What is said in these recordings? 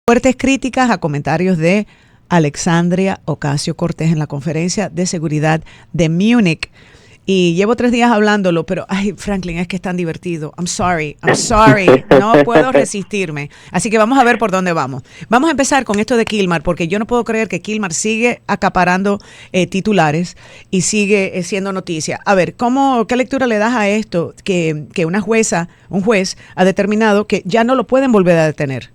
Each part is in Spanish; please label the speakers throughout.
Speaker 1: Fuertes críticas a comentarios de Alexandria Ocasio-Cortez en la conferencia de seguridad de Múnich. Y llevo 3 días hablándolo, pero, ay, Franklin, es que es tan divertido. I'm sorry. No puedo resistirme. Así que vamos a ver por dónde vamos. Vamos a empezar con esto de Kilmar, porque yo no puedo creer que Kilmar sigue acaparando titulares y sigue siendo noticia. A ver, ¿qué lectura le das a esto? Que un juez ha determinado que ya no lo pueden volver a detener.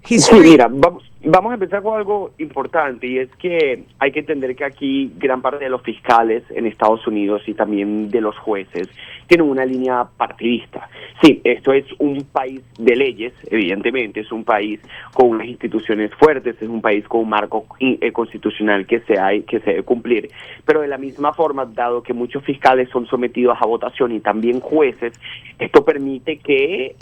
Speaker 2: Sí, mira, vamos a empezar con algo importante, y es que hay que entender que aquí gran parte de los fiscales en Estados Unidos y también de los jueces tienen una línea partidista. Sí, esto es un país de leyes, evidentemente, es un país con unas instituciones fuertes, es un país con un marco constitucional que se debe cumplir, pero de la misma forma, dado que muchos fiscales son sometidos a votación y también jueces, esto permite que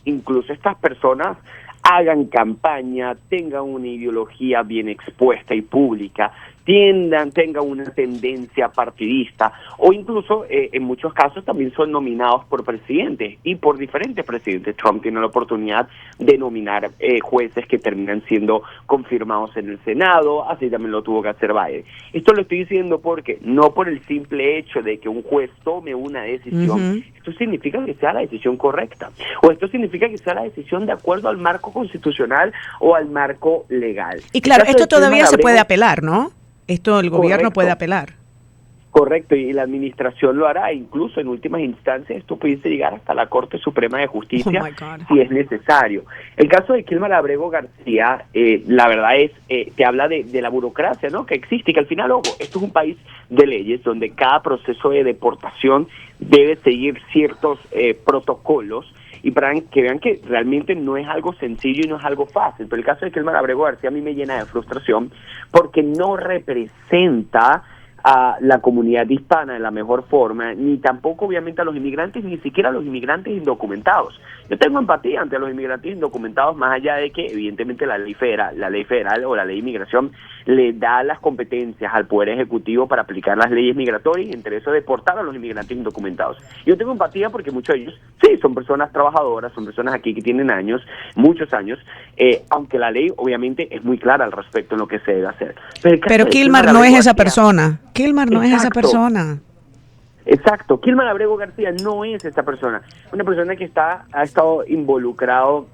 Speaker 2: incluso estas personas hagan campaña, tengan una ideología bien expuesta y pública, tengan una tendencia partidista, o incluso en muchos casos también son nominados por presidentes y por diferentes presidentes. Trump tiene la oportunidad de nominar jueces que terminan siendo confirmados en el Senado, así también lo tuvo que hacer Biden. Esto lo estoy diciendo porque no por el simple hecho de que un juez tome una decisión, esto significa que sea la decisión correcta, o esto significa que sea la decisión de acuerdo al marco constitucional o al marco legal.
Speaker 1: Y claro, esto todavía se puede apelar, ¿no? Esto el gobierno puede apelar.
Speaker 2: Correcto, y la administración lo hará, incluso en últimas instancias esto pudiese llegar hasta la Corte Suprema de Justicia si es necesario. El caso de Kilmar Abrego García, la verdad es, te habla de la burocracia, ¿no?, que existe, y que al final, ojo, esto es un país de leyes donde cada proceso de deportación debe seguir ciertos protocolos, y para que vean que realmente no es algo sencillo y no es algo fácil. Pero el caso de Kilmar Abrego García a mí me llena de frustración porque no representa a la comunidad hispana de la mejor forma, ni tampoco obviamente a los inmigrantes, ni siquiera a los inmigrantes indocumentados. Yo tengo empatía ante los inmigrantes indocumentados, más allá de que evidentemente la ley federal o la ley de inmigración le da las competencias al Poder Ejecutivo para aplicar las leyes migratorias, y entre eso deportar a los inmigrantes indocumentados. Yo tengo empatía porque muchos de ellos, sí, son personas trabajadoras, son personas aquí que tienen muchos años, aunque la ley obviamente es muy clara al respecto en lo que se debe hacer.
Speaker 1: Pero Kilmar no es esa persona. Kilmar no es esa persona.
Speaker 2: Exacto, Kilmar Abrego García no es esa persona. Una persona que ha estado involucrado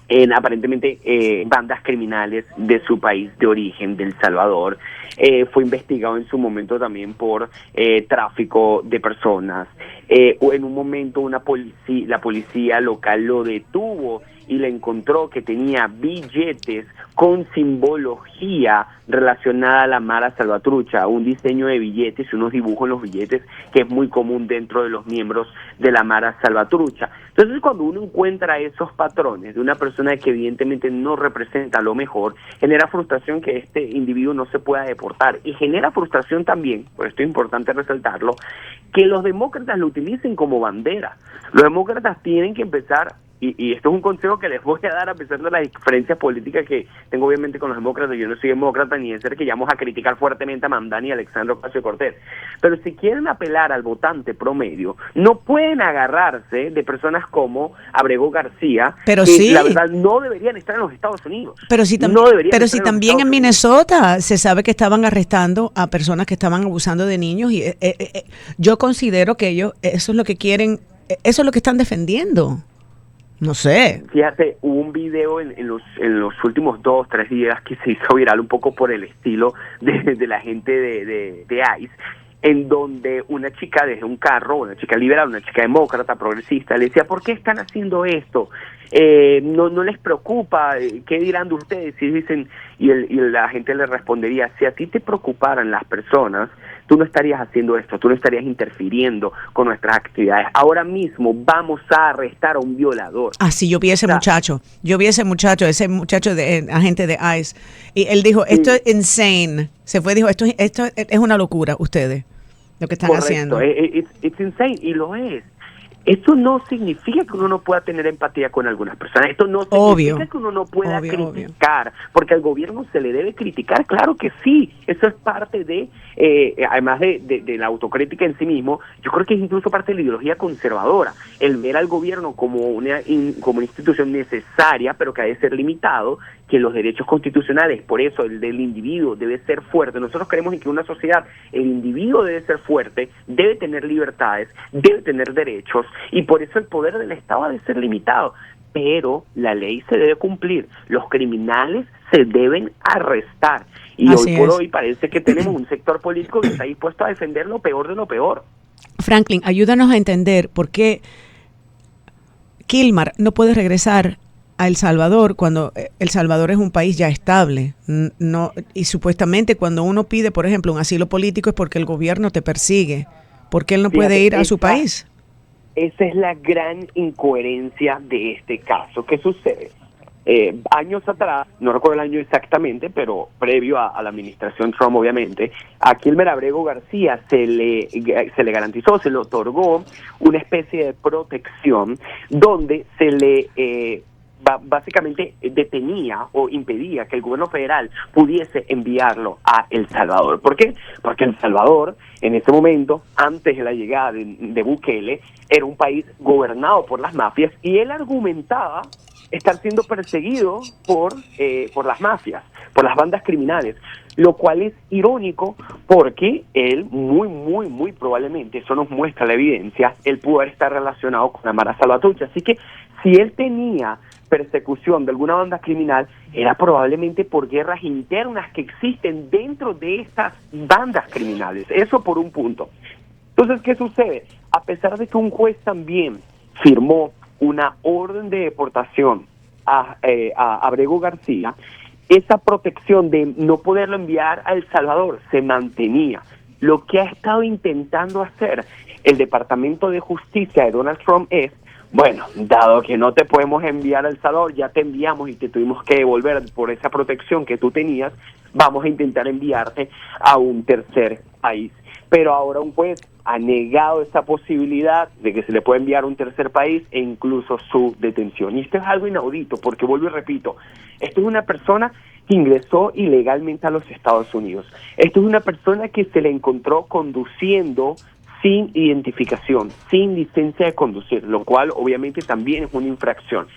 Speaker 2: en aparentemente bandas criminales de su país de origen, de El Salvador. Fue investigado en su momento también por tráfico de personas. En un momento la policía local lo detuvo y le encontró que tenía billetes con simbología relacionada a la Mara Salvatrucha, un diseño de billetes y unos dibujos en los billetes que es muy común dentro de los miembros de la Mara Salvatrucha. Entonces, cuando uno encuentra esos patrones de una persona que evidentemente no representa lo mejor, genera frustración que este individuo no se pueda deportar, y genera frustración también, por esto es importante resaltarlo, que los demócratas lo utilicen como bandera. Los demócratas tienen que empezar, y esto es un consejo que les voy a dar a pesar de las diferencias políticas que tengo obviamente con los demócratas. Yo no soy demócrata ni de ser que vamos a criticar fuertemente a Mamdani y a Alexandria Ocasio-Cortez, pero si quieren apelar al votante promedio, no pueden agarrarse de personas como Abrego García,
Speaker 1: pero
Speaker 2: que
Speaker 1: sí,
Speaker 2: la verdad no deberían estar en los Estados Unidos.
Speaker 1: Pero si también en Minnesota se sabe que estaban arrestando a personas que estaban abusando de niños, y yo considero que ellos eso es lo que quieren, eso es lo que están defendiendo. No sé.
Speaker 2: Fíjate, hubo un video en los últimos 2-3 días que se hizo viral un poco por el estilo de la gente de ICE, en donde una chica desde un carro, una chica liberal, una chica demócrata, progresista, le decía, ¿por qué están haciendo esto? No les preocupa, ¿qué dirán de ustedes? Y dicen, y la gente le respondería, si a ti te preocuparan las personas, tú no estarías haciendo esto, tú no estarías interfiriendo con nuestras actividades. Ahora mismo vamos a arrestar a un violador.
Speaker 1: Ah, sí, yo vi ese muchacho, ese muchacho de agente de ICE, y él dijo, esto es insane. Se fue, dijo, esto es una locura, ustedes, lo que están haciendo.
Speaker 2: It's insane, y lo es. Esto no significa que uno no pueda tener empatía con algunas personas. Esto no significa que uno no pueda criticar, porque al gobierno se le debe criticar. Claro que sí, eso es parte de, además de la autocrítica en sí mismo, yo creo que es incluso parte de la ideología conservadora, el ver al gobierno como una institución necesaria, pero que ha de ser limitado, que los derechos constitucionales, por eso el del individuo debe ser fuerte. Nosotros creemos en que una sociedad, el individuo debe ser fuerte, debe tener libertades, debe tener derechos, y por eso el poder del Estado debe ser limitado. Pero la ley se debe cumplir, los criminales se deben arrestar. Y
Speaker 1: Así
Speaker 2: hoy por
Speaker 1: es.
Speaker 2: hoy parece que tenemos un sector político que está dispuesto a defender lo peor de lo peor.
Speaker 1: Franklin, ayúdanos a entender por qué Kilmar no puede regresar a El Salvador cuando El Salvador es un país ya estable. No, y supuestamente cuando uno pide, por ejemplo, un asilo político es porque el gobierno te persigue. ¿Por qué él no puede ir a su país?
Speaker 2: Esa es la gran incoherencia de este caso. ¿Qué sucede? Años atrás, no recuerdo el año exactamente, pero previo a la administración Trump, obviamente, a Kilmer Abrego García se le garantizó, se le otorgó una especie de protección donde se le básicamente detenía o impedía que el gobierno federal pudiese enviarlo a El Salvador. ¿Por qué? Porque El Salvador, en ese momento, antes de la llegada de Bukele, era un país gobernado por las mafias, y él argumentaba estar siendo perseguido por las mafias, por las bandas criminales, lo cual es irónico porque él muy probablemente, eso nos muestra la evidencia, él pudo estar relacionado con la Mara Salvatrucha. Así que si él tenía persecución de alguna banda criminal, era probablemente por guerras internas que existen dentro de estas bandas criminales. Eso por un punto. Entonces, ¿qué sucede? A pesar de que un juez también firmó una orden de deportación a Abrego García, esa protección de no poderlo enviar a El Salvador se mantenía. Lo que ha estado intentando hacer el Departamento de Justicia de Donald Trump es, bueno, dado que no te podemos enviar a El Salvador, ya te enviamos y te tuvimos que devolver por esa protección que tú tenías, vamos a intentar enviarte a un tercer país. Pero ahora un juez ha negado esa posibilidad de que se le pueda enviar a un tercer país e incluso su detención. Y esto es algo inaudito, porque vuelvo y repito, esto es una persona que ingresó ilegalmente a los Estados Unidos. Esto es una persona que se le encontró conduciendo sin identificación, sin licencia de conducir, lo cual obviamente también es una infracción.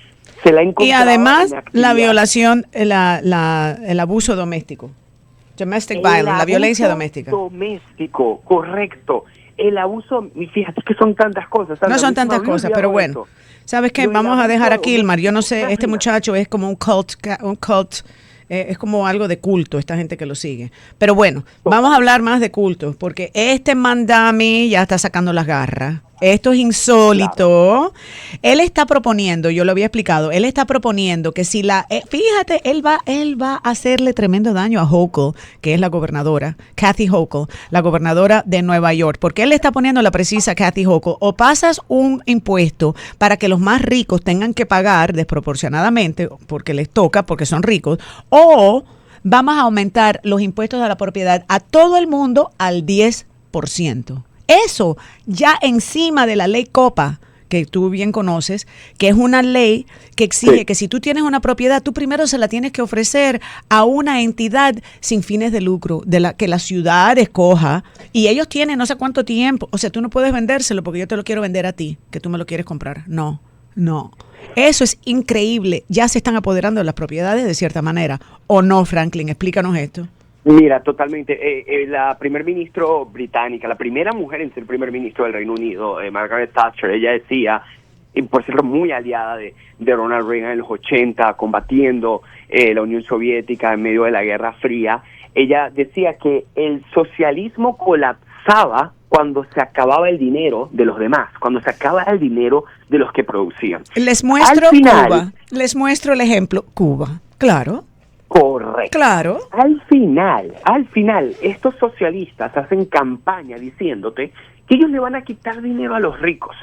Speaker 2: Se la
Speaker 1: y además la violación, el abuso doméstico. Domestic violence, la violencia doméstica.
Speaker 2: Doméstico, correcto. El abuso, fíjate que son tantas cosas.
Speaker 1: No son tantas cosas, pero bueno. ¿Sabes qué? Vamos a dejar a Kilmar. Yo no sé, este muchacho es como un cult, es como algo de culto, esta gente que lo sigue. Pero bueno, vamos a hablar más de culto, porque este Mandami ya está sacando las garras. Esto es insólito. Claro. Él está proponiendo, yo lo había explicado, él está proponiendo que si fíjate, él va a hacerle tremendo daño a Hochul, que es la gobernadora, Kathy Hochul, la gobernadora de Nueva York, porque él le está poniendo la precisa Kathy Hochul, o pasas un impuesto para que los más ricos tengan que pagar desproporcionadamente, porque les toca, porque son ricos, o vamos a aumentar los impuestos a la propiedad a todo el mundo al 10%. Eso ya encima de la ley Copa, que tú bien conoces, que es una ley que exige que si tú tienes una propiedad, tú primero se la tienes que ofrecer a una entidad sin fines de lucro, que la ciudad escoja, y ellos tienen no sé cuánto tiempo. O sea, tú no puedes vendérselo porque yo te lo quiero vender a ti, que tú me lo quieres comprar. No. Eso es increíble. Ya se están apoderando de las propiedades de cierta manera. ¿O no, Franklin? Explícanos esto.
Speaker 2: Mira, totalmente. La primer ministro británica, la primera mujer en ser primer ministro del Reino Unido, Margaret Thatcher, ella decía, y por ser muy aliada de Ronald Reagan en los 80, combatiendo la Unión Soviética en medio de la Guerra Fría, ella decía que el socialismo colapsaba cuando se acababa el dinero de los demás, cuando se acababa el dinero de los que producían.
Speaker 1: Les muestro Cuba, les muestro el ejemplo, Cuba, claro.
Speaker 2: Correcto.
Speaker 1: Claro.
Speaker 2: Al final, estos socialistas hacen campaña diciéndote que ellos le van a quitar dinero a los ricos,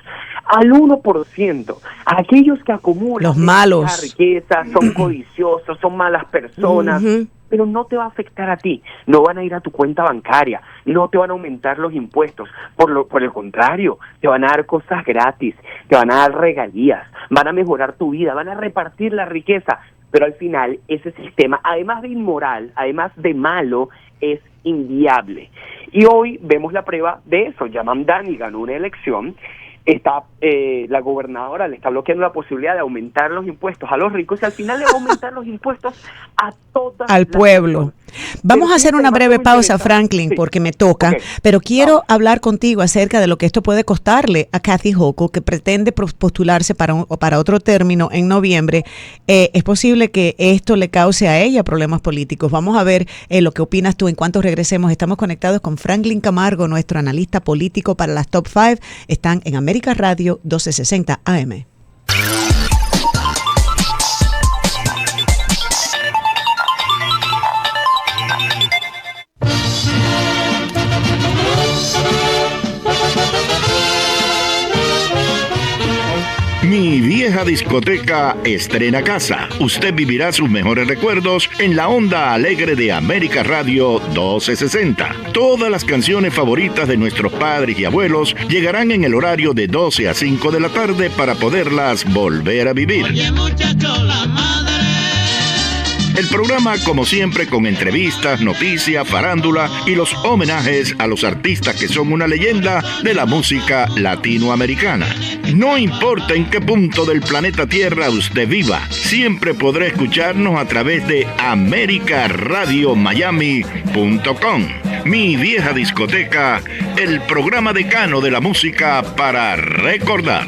Speaker 2: al 1%, a aquellos que acumulan
Speaker 1: los malos,
Speaker 2: riqueza, son codiciosos, son malas personas, pero no te va a afectar a ti, no van a ir a tu cuenta bancaria, no te van a aumentar los impuestos, por el contrario, te van a dar cosas gratis, te van a dar regalías, van a mejorar tu vida, van a repartir la riqueza. Pero al final ese sistema, además de inmoral, además de malo, es inviable. Y hoy vemos la prueba de eso. Ya Mamdani ganó una elección está la gobernadora le está bloqueando la posibilidad de aumentar los impuestos a los ricos y al final le va a aumentar los impuestos a todas
Speaker 1: al pueblo. Vamos a hacer una breve pausa, Franklin,
Speaker 2: sí,
Speaker 1: porque me toca,
Speaker 2: okay,
Speaker 1: pero quiero hablar contigo acerca de lo que esto puede costarle a Kathy Hochul, que pretende postularse para otro término en noviembre. Es posible que esto le cause a ella problemas políticos. Vamos a ver lo que opinas tú en cuanto regresemos. Estamos conectados con Franklin Camargo, nuestro analista político para las Top 5. Están en América Radio 1260 AM.
Speaker 3: Mi vieja discoteca estrena casa. Usted vivirá sus mejores recuerdos en la onda alegre de América Radio 1260. Todas las canciones favoritas de nuestros padres y abuelos llegarán en el horario de 12 a 5 de la tarde para poderlas volver a vivir.
Speaker 4: Oye, muchacho, la madre.
Speaker 3: El programa, como siempre, con entrevistas, noticias, farándula y los homenajes a los artistas que son una leyenda de la música latinoamericana. No importa en qué punto del planeta Tierra usted viva, siempre podrá escucharnos a través de americaradiomiami.com. Mi vieja discoteca, el programa decano de la música para recordar.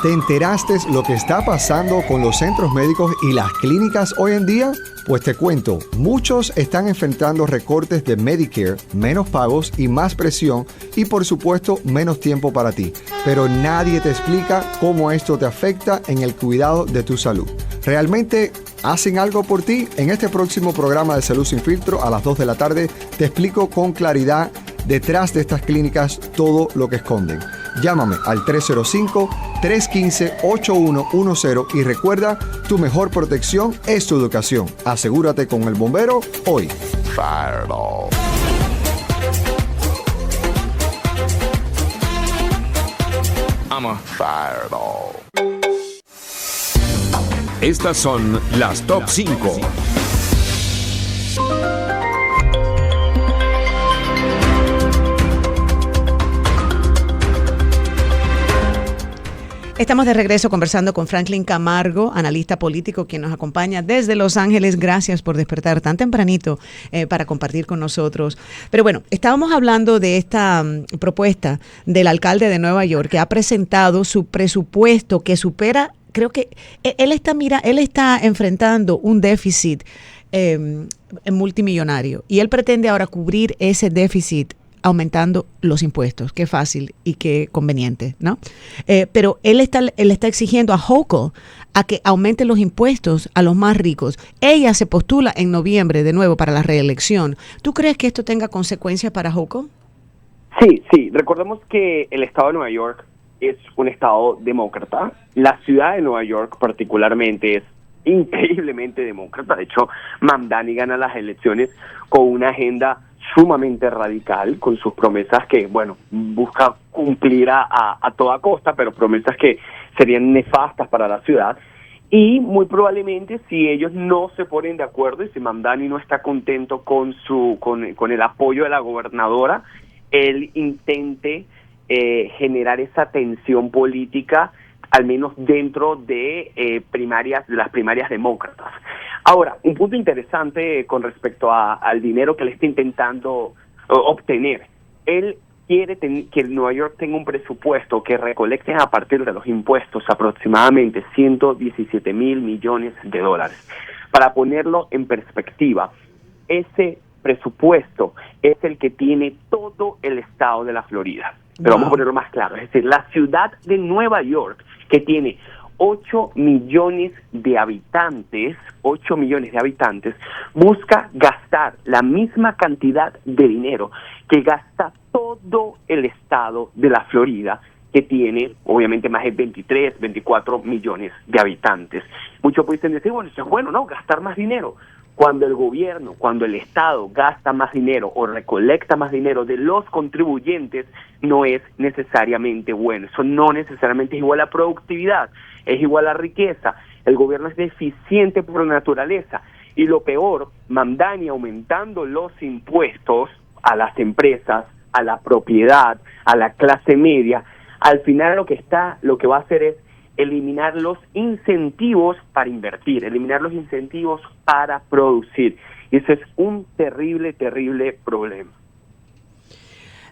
Speaker 5: ¿Te enteraste lo que está pasando con los centros médicos y las clínicas hoy en día? Pues te cuento, muchos están enfrentando recortes de Medicare, menos pagos y más presión y por supuesto menos tiempo para ti. Pero nadie te explica cómo esto te afecta en el cuidado de tu salud. ¿Realmente hacen algo por ti? En este próximo programa de Salud Sin Filtro a las 2 de la tarde te explico con claridad detrás de estas clínicas todo lo que esconden. Llámame al 305-315-8110 y recuerda, tu mejor protección es tu educación. Asegúrate con el bombero hoy.
Speaker 6: Fireball. I'm a fireball.
Speaker 7: Estas son las Top 5.
Speaker 1: Estamos de regreso conversando con Franklin Camargo, analista político, quien nos acompaña desde Los Ángeles. Gracias por despertar tan tempranito para compartir con nosotros. Pero bueno, estábamos hablando de esta propuesta del alcalde de Nueva York, que ha presentado su presupuesto que supera, creo que él está enfrentando un déficit multimillonario y él pretende ahora cubrir ese déficit aumentando los impuestos. Qué fácil y qué conveniente, ¿no? Pero él está exigiendo a Hochul a que aumente los impuestos a los más ricos. Ella se postula en noviembre de nuevo para la reelección. ¿Tú crees que esto tenga consecuencias para Hochul?
Speaker 2: Sí. Recordemos que el estado de Nueva York es un estado demócrata. La ciudad de Nueva York particularmente es increíblemente demócrata. De hecho, Mamdani gana las elecciones con una agenda sumamente radical, con sus promesas que, bueno, busca cumplir a toda costa, pero promesas que serían nefastas para la ciudad. Y muy probablemente, si ellos no se ponen de acuerdo y si Mamdani no está contento con el apoyo de la gobernadora, él intente generar esa tensión política, al menos dentro de las primarias demócratas. Ahora, un punto interesante con respecto al dinero que él está intentando obtener. Él quiere que Nueva York tenga un presupuesto que recolecte a partir de los impuestos aproximadamente 117 mil millones de dólares. Para ponerlo en perspectiva, ese presupuesto es el que tiene todo el estado de la Florida. Pero vamos a ponerlo más claro, es decir, la ciudad de Nueva York, que tiene 8 millones de habitantes, busca gastar la misma cantidad de dinero que gasta todo el estado de la Florida, que tiene obviamente más de 24 millones de habitantes. Muchos pueden decir, bueno, eso es bueno, ¿no? Gastar más dinero. Cuando el gobierno, cuando el Estado gasta más dinero o recolecta más dinero de los contribuyentes, no es necesariamente bueno. Eso no necesariamente es igual a productividad, es igual a riqueza. El gobierno es deficiente por naturaleza. Y lo peor, Mamdani aumentando los impuestos a las empresas, a la propiedad, a la clase media, al final lo que va a hacer es eliminar los incentivos para invertir, eliminar los incentivos para producir. Y eso es un terrible, terrible problema.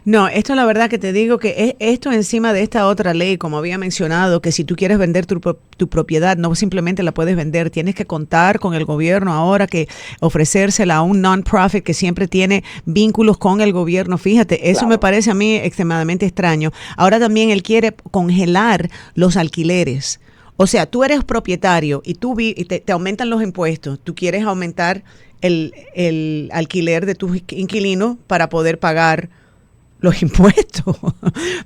Speaker 1: No, esto la verdad que te digo que esto encima de esta otra ley, como había mencionado, que si tú quieres vender tu propiedad, no simplemente la puedes vender, tienes que contar con el gobierno ahora, que ofrecérsela a un non-profit que siempre tiene vínculos con el gobierno. Fíjate, eso me parece a mí extremadamente extraño. Ahora también él quiere congelar los alquileres. O sea, tú eres propietario y te aumentan los impuestos, tú quieres aumentar el alquiler de tus inquilinos para poder pagar los impuestos,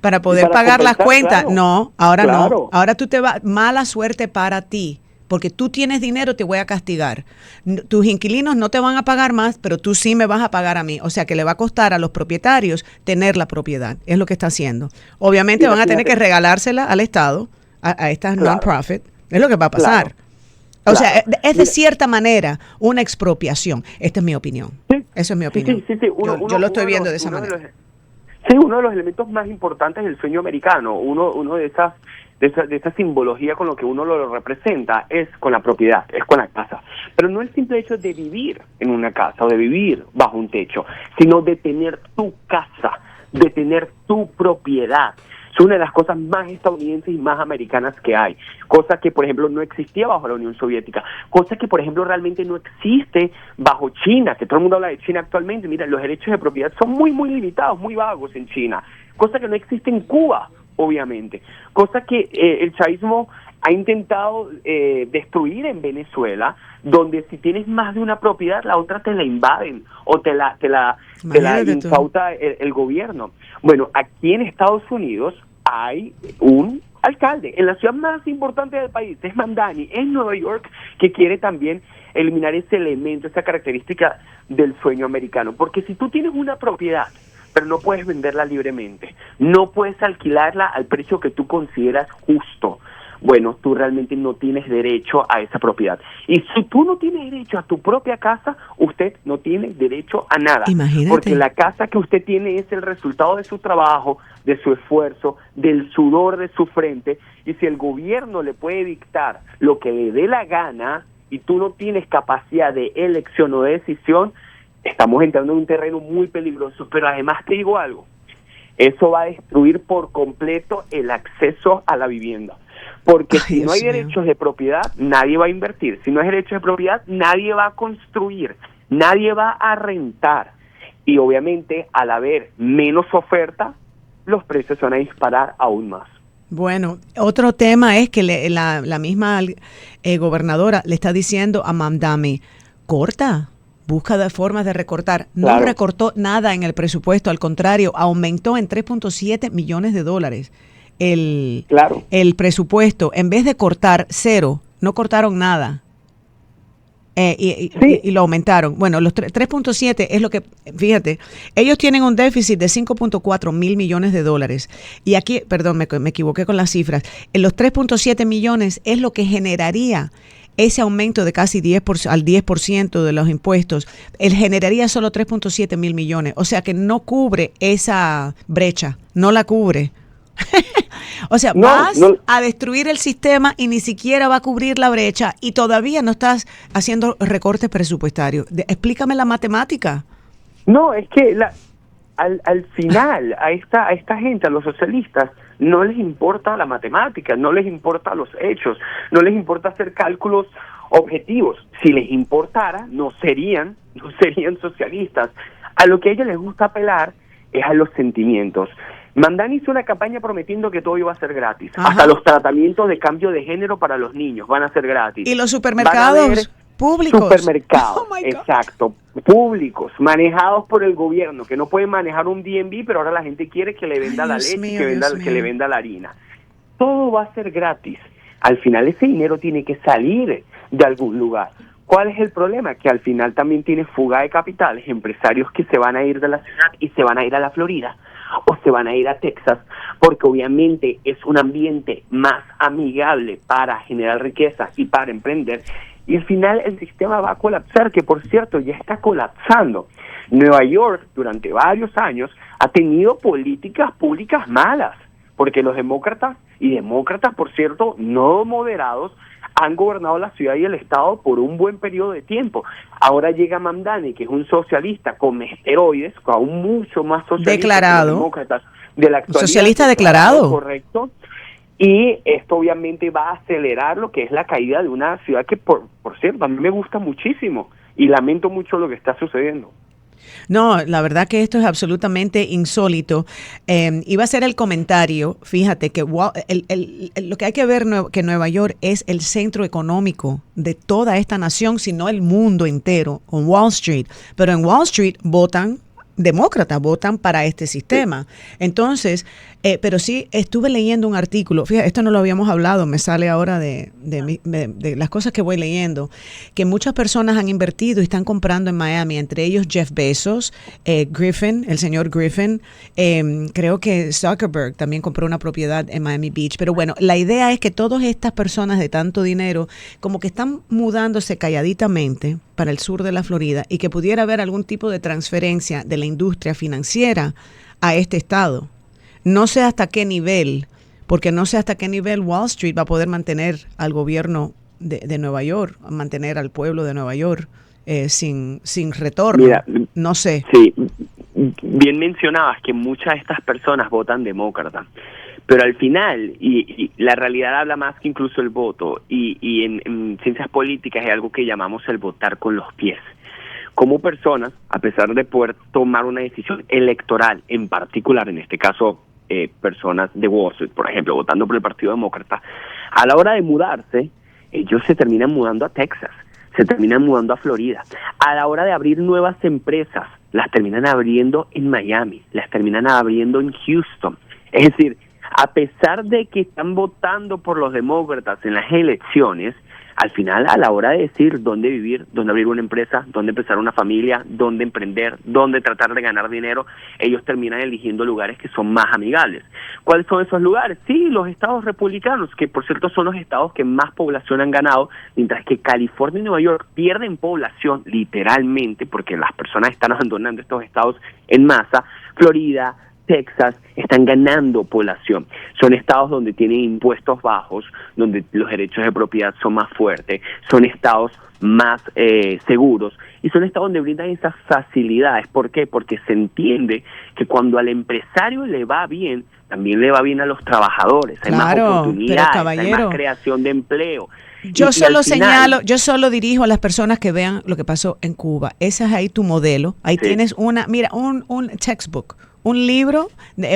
Speaker 1: para poder pagar las cuentas.
Speaker 2: Claro.
Speaker 1: No, ahora
Speaker 2: Claro.
Speaker 1: no. Ahora tú te vas, mala suerte para ti, porque tú tienes dinero, te voy a castigar. Tus inquilinos no te van a pagar más, pero tú sí me vas a pagar a mí. O sea que le va a costar a los propietarios tener la propiedad. Es lo que está haciendo. Obviamente van a tener que regalársela al Estado, a estas non-profit. Es lo que va a pasar. O sea, es de cierta manera una expropiación. Esta es mi opinión.
Speaker 2: Sí.
Speaker 1: Eso es mi opinión.
Speaker 2: Sí.
Speaker 1: Yo lo estoy viendo de esa manera.
Speaker 2: Sí, uno de los elementos más importantes del sueño americano, uno de esa simbología con lo que uno lo representa es con la propiedad, es con la casa. Pero no el simple hecho de vivir en una casa o de vivir bajo un techo, sino de tener tu casa, de tener tu propiedad. Es una de las cosas más estadounidenses y más americanas que hay. Cosa que, por ejemplo, no existía bajo la Unión Soviética. Cosa que, por ejemplo, realmente no existe bajo China, que todo el mundo habla de China actualmente. Mira, los derechos de propiedad son muy, muy limitados, muy vagos en China. Cosa que no existe en Cuba, obviamente. Cosa que el chavismo ha intentado destruir en Venezuela, donde si tienes más de una propiedad, la otra te la invaden o te la incauta el gobierno. Bueno, aquí en Estados Unidos hay un alcalde en la ciudad más importante del país, es Mamdani, en Nueva York, que quiere también eliminar ese elemento, esa característica del sueño americano. Porque si tú tienes una propiedad, pero no puedes venderla libremente, no puedes alquilarla al precio que tú consideras justo, bueno, tú realmente no tienes derecho a esa propiedad. Y si tú no tienes derecho a tu propia casa, usted no tiene derecho a nada.
Speaker 1: Imagínate.
Speaker 2: Porque la casa que usted tiene es el resultado de su trabajo, de su esfuerzo, del sudor de su frente. Y si el gobierno le puede dictar lo que le dé la gana y tú no tienes capacidad de elección o de decisión, estamos entrando en un terreno muy peligroso. Pero además te digo algo, eso va a destruir por completo el acceso a la vivienda. Porque si no hay derechos de propiedad, nadie va a invertir. Si no hay derechos de propiedad, nadie va a construir, nadie va a rentar. Y obviamente, al haber menos oferta, los precios se van a disparar aún más.
Speaker 1: Bueno, otro tema es que la misma gobernadora le está diciendo a Mamdani, corta, busca de formas de recortar. No recortó nada en el presupuesto, al contrario, aumentó en $3.7 millones el presupuesto. En vez de cortar cero, no cortaron nada. Y lo aumentaron. Bueno, los 3.7 es lo que, fíjate, ellos tienen un déficit de $5.4 mil millones. Y aquí, perdón, me equivoqué con las cifras. En los 3.7 millones es lo que generaría ese aumento de casi 10% de los impuestos. Él generaría solo 3.7 mil millones. O sea que no cubre esa brecha, no la cubre. O sea, vas a destruir el sistema y ni siquiera va a cubrir la brecha y todavía no estás haciendo recortes presupuestarios. Explícame la matemática.
Speaker 2: No, es que al final a esta gente, a los socialistas, no les importa la matemática, no les importa los hechos, no les importa hacer cálculos objetivos. Si les importara, no serían socialistas. A lo que a ellos les gusta apelar es a los sentimientos. Mamdani hizo una campaña prometiendo que todo iba a ser gratis. Ajá. Hasta los tratamientos de cambio de género para los niños van a ser gratis.
Speaker 1: ¿Y los supermercados públicos?
Speaker 2: Supermercados, exacto, públicos, manejados por el gobierno, que no pueden manejar un DMV, pero ahora la gente quiere que le venda la leche, que le venda la harina. Todo va a ser gratis. Al final ese dinero tiene que salir de algún lugar. ¿Cuál es el problema? Que al final también tiene fuga de capitales, empresarios que se van a ir de la ciudad y se van a ir a la Florida o se van a ir a Texas, porque obviamente es un ambiente más amigable para generar riqueza y para emprender, y al final el sistema va a colapsar, que por cierto ya está colapsando. Nueva York durante varios años ha tenido políticas públicas malas, porque los demócratas por cierto no moderados han gobernado la ciudad y el estado por un buen periodo de tiempo. Ahora llega Mamdani, que es un socialista con esteroides, aún mucho más socialista
Speaker 1: declarado,
Speaker 2: que los demócratas de la actualidad.
Speaker 1: Socialista declarado.
Speaker 2: Correcto. Y esto obviamente va a acelerar lo que es la caída de una ciudad que, por cierto, a mí me gusta muchísimo y lamento mucho lo que está sucediendo.
Speaker 1: No, la verdad que esto es absolutamente insólito. Iba a ser el comentario, fíjate, que lo que hay que ver que Nueva York es el centro económico de toda esta nación, si no el mundo entero, con Wall Street. Pero en Wall Street votan demócratas, votan para este sistema. Entonces, pero sí estuve leyendo un artículo, fíjate, esto no lo habíamos hablado, me sale ahora de las cosas que voy leyendo, que muchas personas han invertido y están comprando en Miami, entre ellos Jeff Bezos, Griffin, el señor Griffin, creo que Zuckerberg también compró una propiedad en Miami Beach, pero bueno, la idea es que todas estas personas de tanto dinero como que están mudándose calladitamente para el sur de la Florida y que pudiera haber algún tipo de transferencia de la industria financiera a este estado. No sé hasta qué nivel, porque no sé hasta qué nivel Wall Street va a poder mantener al gobierno de Nueva York, mantener al pueblo de Nueva York sin retorno. Mira, no sé.
Speaker 2: Sí, bien mencionabas que muchas de estas personas votan demócrata, pero al final, y la realidad habla más que incluso el voto, y en ciencias políticas hay algo que llamamos el votar con los pies. Como personas, a pesar de poder tomar una decisión electoral, en particular, en este caso, personas de Wall Street, por ejemplo, votando por el Partido Demócrata, a la hora de mudarse, ellos se terminan mudando a Texas, se terminan mudando a Florida. A la hora de abrir nuevas empresas, las terminan abriendo en Miami, las terminan abriendo en Houston. Es decir, a pesar de que están votando por los demócratas en las elecciones, al final, a la hora de decir dónde vivir, dónde abrir una empresa, dónde empezar una familia, dónde emprender, dónde tratar de ganar dinero, ellos terminan eligiendo lugares que son más amigables. ¿Cuáles son esos lugares? Sí, los estados republicanos, que por cierto son los estados que más población han ganado, mientras que California y Nueva York pierden población literalmente porque las personas están abandonando estos estados en masa. Florida, Texas están ganando población. Son estados donde tienen impuestos bajos, donde los derechos de propiedad son más fuertes, son estados más seguros y son estados donde brindan esas facilidades. ¿Por qué? Porque se entiende que cuando al empresario le va bien, también le va bien a los trabajadores. Hay más oportunidades, hay más creación de empleo.
Speaker 1: Yo solo dirijo a las personas que vean lo que pasó en Cuba. Ese es ahí tu modelo. Ahí sí. Tienes un textbook, un libro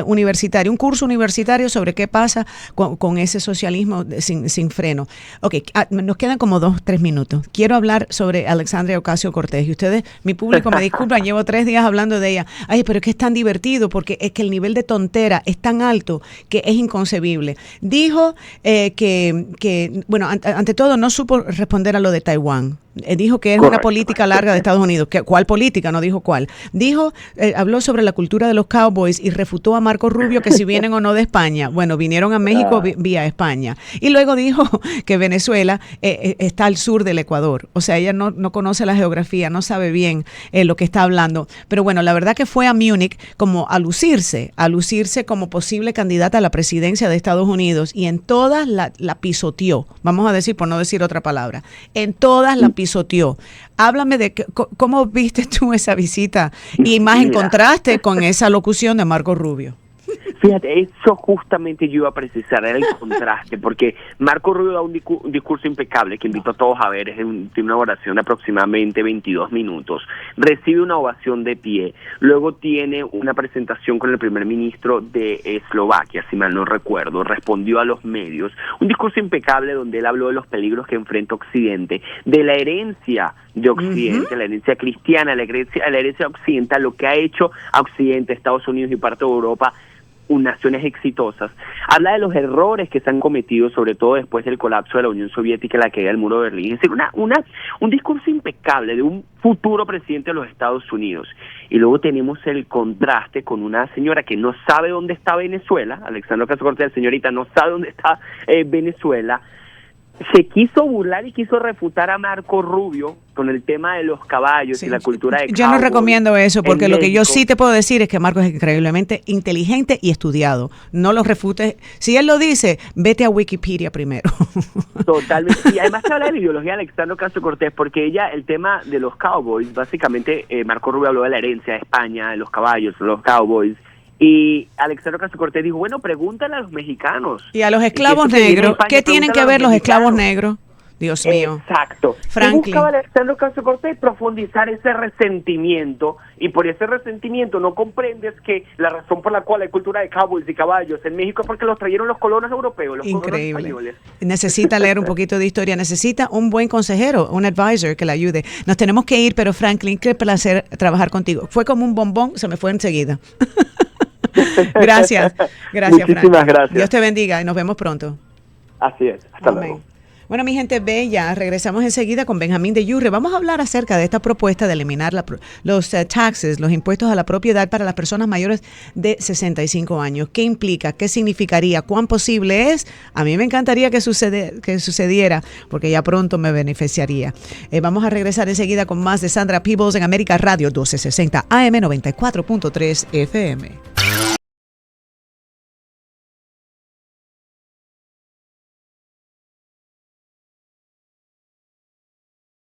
Speaker 1: universitario, un curso universitario sobre qué pasa con ese socialismo sin freno. Ok, nos quedan como 2-3 minutos. Quiero hablar sobre Alexandria Ocasio-Cortez. Y ustedes, mi público, me disculpan, llevo 3 días hablando de ella. Ay, pero es que es tan divertido porque es que el nivel de tontera es tan alto que es inconcebible. Dijo bueno, ante todo no supo responder a lo de Taiwán. Dijo que es una política larga de Estados Unidos. ¿Cuál política? No dijo cuál. Habló sobre la cultura de los cowboys y refutó a Marco Rubio que si vienen o no de España. Bueno, vinieron a México vía España. Y luego dijo que Venezuela está al sur del Ecuador. O sea, ella no conoce la geografía, no sabe bien lo que está hablando. Pero bueno, la verdad que fue a Múnich como a lucirse como posible candidata a la presidencia de Estados Unidos y en todas la pisoteó. Vamos a decir, por no decir otra palabra, en todas la pisoteó. Háblame de cómo viste tú esa visita y más en contraste con esa locución de Marco Rubio.
Speaker 2: Fíjate, eso justamente yo iba a precisar, era el contraste, porque Marco Rubio da un discurso impecable que invito a todos a ver, tiene una oración de aproximadamente 22 minutos, recibe una ovación de pie, luego tiene una presentación con el primer ministro de Eslovaquia, si mal no recuerdo, respondió a los medios, un discurso impecable donde él habló de los peligros que enfrenta Occidente, de la herencia de Occidente, la herencia cristiana, la herencia occidental, lo que ha hecho a Occidente, Estados Unidos y parte de Europa naciones exitosas, habla de los errores que se han cometido, sobre todo después del colapso de la Unión Soviética y la caída del muro de Berlín. Es decir, un discurso impecable de un futuro presidente de los Estados Unidos. Y luego tenemos el contraste con una señora que no sabe dónde está Venezuela, Alexandria Ocasio-Cortez, la señorita no sabe dónde está Venezuela. Se quiso burlar y quiso refutar a Marco Rubio con el tema de los caballos y la cultura de
Speaker 1: Yo no recomiendo eso, porque lo que yo sí te puedo decir es que Marco es increíblemente inteligente y estudiado. No lo refutes. Si él lo dice, vete a Wikipedia primero.
Speaker 2: Totalmente. Y además se habla de la ideología de Alexandria Ocasio-Cortez, porque ella, el tema de los cowboys, básicamente Marco Rubio habló de la herencia de España, de los caballos, los cowboys. Y Alexandria Ocasio-Cortez dijo, bueno, pregúntale a los mexicanos.
Speaker 1: Y a los esclavos negros. ¿Qué tienen que ver los esclavos negros? Dios mío.
Speaker 2: Exacto.
Speaker 1: Franklin.
Speaker 2: Buscaba Alexandria Ocasio-Cortez profundizar ese resentimiento, y por ese resentimiento no comprendes que la razón por la cual hay cultura de cowboys y caballos en México es porque los trajeron los colonos europeos, los
Speaker 1: Increíble.
Speaker 2: colonos españoles.
Speaker 1: Necesita leer un poquito de historia, necesita un buen consejero, un advisor que le ayude. Nos tenemos que ir, pero Franklin, qué placer trabajar contigo. Fue como un bombón, se me fue enseguida. Gracias.
Speaker 2: Muchísimas
Speaker 1: Franklin.
Speaker 2: gracias.
Speaker 1: Dios te bendiga y nos vemos pronto.
Speaker 2: Así es. Hasta
Speaker 1: Amén.
Speaker 2: luego.
Speaker 1: Bueno, mi gente bella, regresamos enseguida con Benjamín de Yurre. Vamos a hablar acerca de esta propuesta de eliminar los taxes, los impuestos a la propiedad para las personas mayores de 65 años. ¿Qué implica? ¿Qué significaría? ¿Cuán posible es? A mí me encantaría que sucediera, porque ya pronto me beneficiaría. Vamos a regresar enseguida con más de Sandra Peebles en América Radio 1260 AM 94.3 FM.